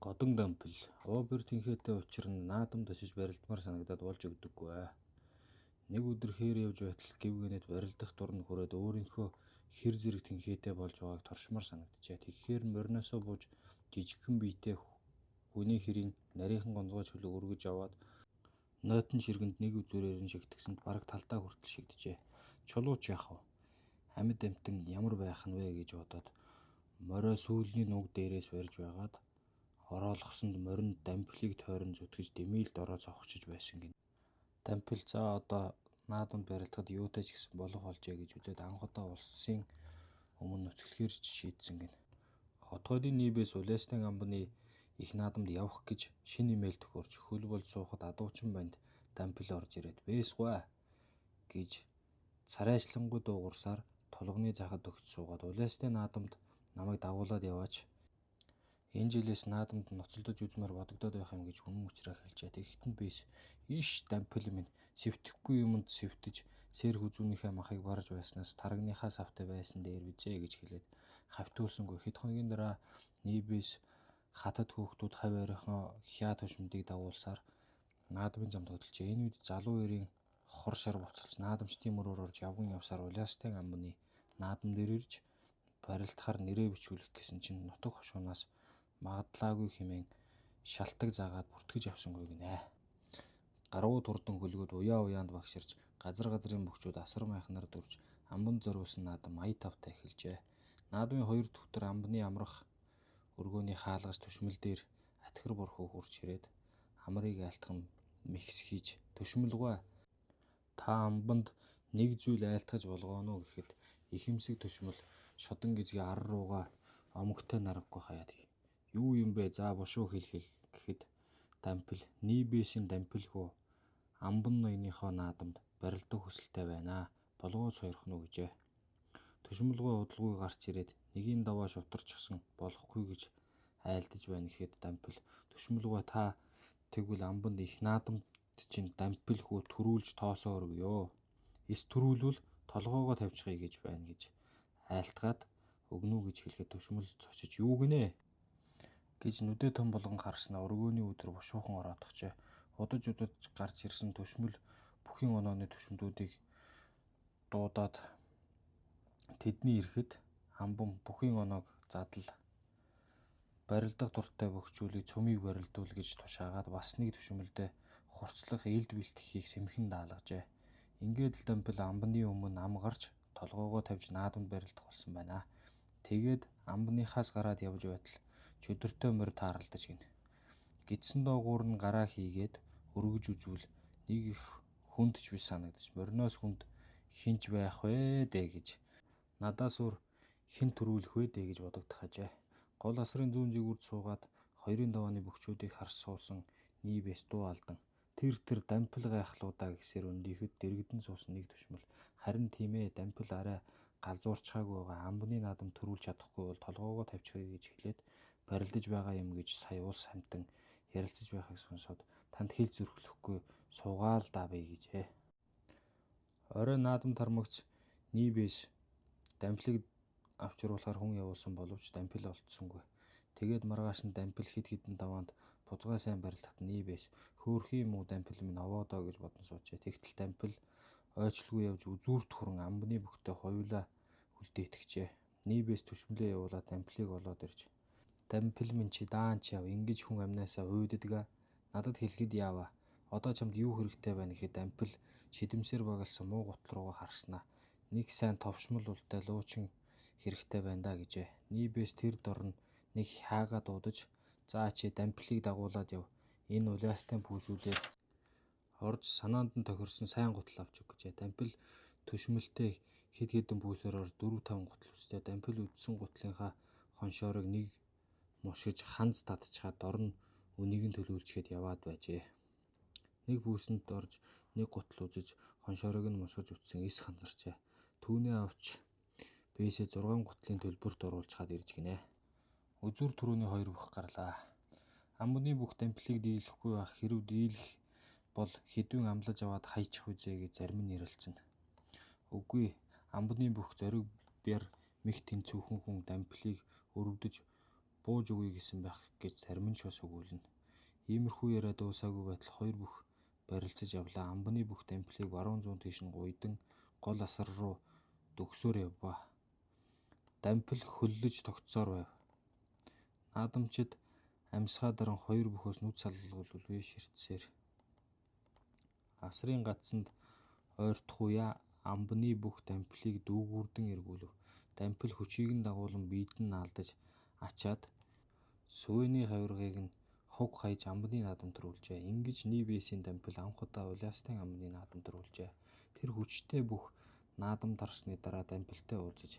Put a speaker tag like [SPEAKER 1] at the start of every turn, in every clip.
[SPEAKER 1] Годон дампил обер тэнхээтэй учир нь наадамд очиж барилдмаар санагдаад болж өгдөггүй. Нэг өдөр хээр явж байтал гівгэнэд барилдах дурн хүрээд өөрийнхөө хэр зэрэг тэнхээтэй болж байгааг торшмаар санагджээ. Тэгэхээр мориноосоо бууж жижигхэн биетэй хүний хэрийн нарийнхан гонцгой чөлөө өргөж аваад нойтон ширгэнд нэг үзүүрээр нь шигтгсэнд бараг талдаа хүртэл шигджээ. Чулууч яах вэ? Амьд амтан ямар байх нь вэ гэж бодоод морой сүүлний нуг дээрээс барьж байгаад ороолгосонд морин дампилыг тойрон зүтгэж дэмийлд ороо цогчиж байсан гин. Дампил за одоо наадамд барилдахад юутай ч гэсэн болох болжээ гэж үзээд анх удаа улсын өмнө нөцгөлөөр шийдсэн гин. Хотгойдын нийбээс улаастын амбаны их наадамд явах гэж шинэ имэйл төхөөрч хөл болж суухад адуучин банд дампил орж ирээд бэсгүй гэж царайшлангуй дуугарсаар тулганы захад өгч суугаад улаастын наадамд намайг дагуулад яваач. Энэ жилээс наадамд ноцолдож үзмээр бодогдоод байх юм гэж үнэн учраа хэлжээ. Тэгэхэд бис иш дампил минь сэвтэхгүй юмд сэвтэж сэр хүзүүнийхээ махыг барж байснаас тарагныхаа савтай байсан дээр бижээ гэж хэлээд хавтуулсангүй. Хэд хоногийн дараа нийбээс хатад хүүхдүүд хавь ойрхон хяа тушмдыг дагуулсаар наадмын замд хөдөлжээ. Энэ үед залуу эрийн хор шар буцалж наадамчдын мөрөөр орж явган явсаар улаастын амбаны наадам дээр ирж барилдахаар нэрээ бичүүлэх гэсэн чинь нутаг хошуунаас магадлаагүй хэмээн шалтак заагаад бүртгэж авсангүй гинэ. Гаруу турдан хөлгөд уяанд багширч газрын бөхчүүд асар майхнаар дурж амбан зориулсан наадам 85-та эхэлжээ. Наадмын 2 дахь өдөр амбаны амрах өргөөний хаалгаж түшмэл дээр атхир борхуу хурч ирээд амрыг айлтхан михс хийж түшмэлгүй та амбанд нэг зүйл айлтгаж болгооно гэхэд ихэмсэг түшмэл шодон гизгийн ар руугаа омогтой нараггүй хаяад юу юм бэ за бошуу хэл гэхэд дампил нийбээсийн дампилгүй амбан ноёныхоо наадамд барилдах хүсэлтэй байна. Болгоо сойрхно гэжээ. Түшмэлгүй удалгүй гарч ирээд нэгийн даваа шувтарчихсан болохгүй гэж айлдаж байна гэхэд дампил түшмэлгүй та тэгвэл амбанд их наадамд чинь дампилгүй төрүүлж тоосоо өргөё. Эс төрүүлвэл толгоогоо тавьчихъя гэж байна гэж айлтгаад өгнө гэж хэлэхэд түшмэл цочиж юу гинэ гэж нүдээ том болгон харснаа өргөөний өдөр бушуухан ороодохжээ. Удаж гарч ирсэн түшмэл бүхин онооны түшмдүүдийг дуудаад тэдний ирэхэд амбан бүхин оноог задал барилдах дуртай бөхчүүлийг цөмийг барилдуул гэж тушаагаад бас нэг түшмэлдээ хурцлах элд бэлтгэхийг сэмхэн даалгажээ. Ингээд л дампил амбаны өмнө ам гарч толгоогоо тавьж наадамд барилдах болсон байна. Тэгээд амбаныхаас гараад явж байтал чөдөртэй морь тааралдаж гин. Гидсэн доогуур нь гараа хийгээд өргөж үзвэл нэг их хүнд ч биш санагдаж мориноос хүнд хинч байх вэ дээ гэж надаас өөр хэн төрүүлэх вэ дээ гэж бодогдох ажээ. Гол асрын зүүн жигүүрд суугаад хоёрын давааны бөхчүүдийг харс суусан нийбээс дуу алдан тэр дампил гайхлуудаа гэсээр өндийхэд дэрэгдэн суусан нэг түшмэл харин тийм ээ дампил арай галзуурчхаагүй байгаа амбаны наадам төрүүлж чадахгүй бол толгоогоо тавьчихъя гэж хэлээд барилдаж байгаа юм гэж сая улс хамтан ярилцаж байхыг сонсоод танд хэл зүрхлэхгүй суугаал даа бай гэжээ. Орой наадам тармагч нийбээс дампилыг авчруулахаар хүн явуулсан боловч дампил олдсонгүй. Тэгээд маргааш нь дампил хид хідэн даваанд бузгай сайн барилдахад нийбээс хөөрхийн юм уу дампил минь овоодоо гэж бодон суучээ. Тэгтэл дампил ойчлгүй явж үзүүрт хүрэн амбаны бөхтөө хоёулаа үлдээтгэжээ. Нийбээс түшмлээ явуулаад дампилыг олоод ирж дампил минь чи даанч яв ингэж хүн амнаасаа уйддгаа надад хэлэхэд яава. Одоо чамд юу хэрэгтэй байна гэхэд дампил шидэмсээр багалсан муу гутал руугаа харснаа. Нэг сайн товшмол ултай луучин хэрэгтэй байна да гэжээ. Нийбээс тэр дорн нэг хаагаа дуудаж за чи дампилыг дагуулад яв. Энэ улаастын пүүсүүдээр орж санаанд нь тохирсон сайн гутал авч өг гэжээ. Дампил түшмэлтэй хэд хэдэн пүүсээр орж 4-5 гутал үстэй. Дампил үдсэн гутлынхаа хоншоорыг нэг мушгиж ханз татчихад дор нь үнийг нь төлөвлөчгээд яваад байжээ. Нэг пүүсэнд орж нэг гутал үзэж хоншоорыг нь мушгиж үтсэн эс ханзарчээ. Түүнээ авч бээсээ 6 гутлын төлбөрт оруулчихад ирж гинэ. Үзүүр түрүүний 2 бүх гарлаа. Амбаны бүх дампилыг дийлэхгүй байх хэрв дийлэх бол хэдвэн амлаж аваад хайчих үзээ гэж зарим нь ярилцсан. Үгүй амбаны бүх зориг бяр мэх тэнцүүхэн хүн дампилыг өрөвдөж бууж өгье гэсэн байх гэж зарим нь ч бас өгүүлнэ. Иймэрхүү яриа дуусаагүй байтал хоёр бүх барилцаж явлаа. Амбаны бүх дампилыг баруун зүүн тийш нь гуйдан гол асар руу дөгсөөр явва. Дампил хөллөж тогтсоор байв. Наадамчид амьсгаа даран хоёр бүхөөс нүд салгалгүй ширтсээр. Асрын гацсанд ойртохуя амбаны бүх дампилыг дүүгүүрдэн эргүүлв. Дампил хүчийг нь дагуулan биед нь наалдаж ачаад Сүвэний хавиргыг нь хуг хаяж амбаны наадамд төрүүлжээ. Ингэж Нибесийн дампил анх удаа Улаастын амбаны наадамд төрүүлжээ. Тэр хүчтэй бүх наадам тарсны дараа дампилтай уулзаж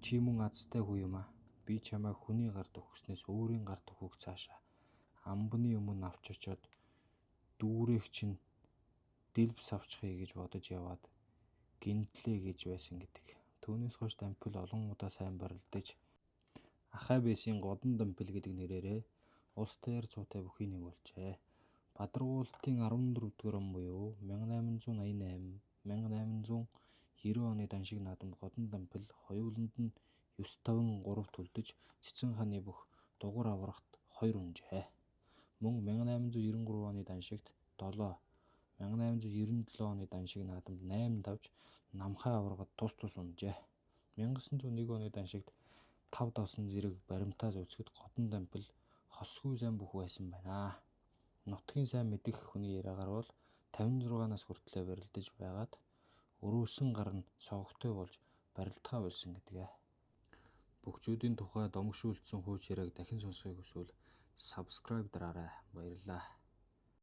[SPEAKER 1] "Чи мөн азтай хүү юм аа. Би чамайг хүний гарт өгснөөс өөрийн гарт өгөх цаашаа амбаны өмнө авч очоод дүүрэх чинь дэлбс авчихъя гэж бодож яваад гинтлээ" гэж байсан гэдэг. Түүнээс хойш дампил олон удаа сайн барилдаж Ахабесийн Годон дампил гэдэг нэрээрээ улс даяар цуутай бүхий нэг болжээ. Бадаргуулалтын 14-р он буюу 1888-1890 оны даншиг наадамд Годон дампил хоёуланд нь 953 төлдөж Цэцэн хааны бүх дугур аврагт 2 унжээ. Мөн 1893 оны даншигт 7, 1897 оны даншиг наадамд 8 давж Намхай аврагад тус унжээ. 1901 оны даншигт 5 давсан зэрэг баримтаа зөөцгөд Годон дампил хосгүй сайн бүх байсан байна. Нутгийн сайн мэдэх хүний яриагаар бол 56 нас хүртлээр барилдаж байгаад өрөөсөн гар нь согогтой болж барилдахаа болсон гэдэг. Бүгжүүдийн тухай домогшүүлсэн хууч яриаг дахин сонсохыг хүсвэл subscribe дараарай. Баярлалаа.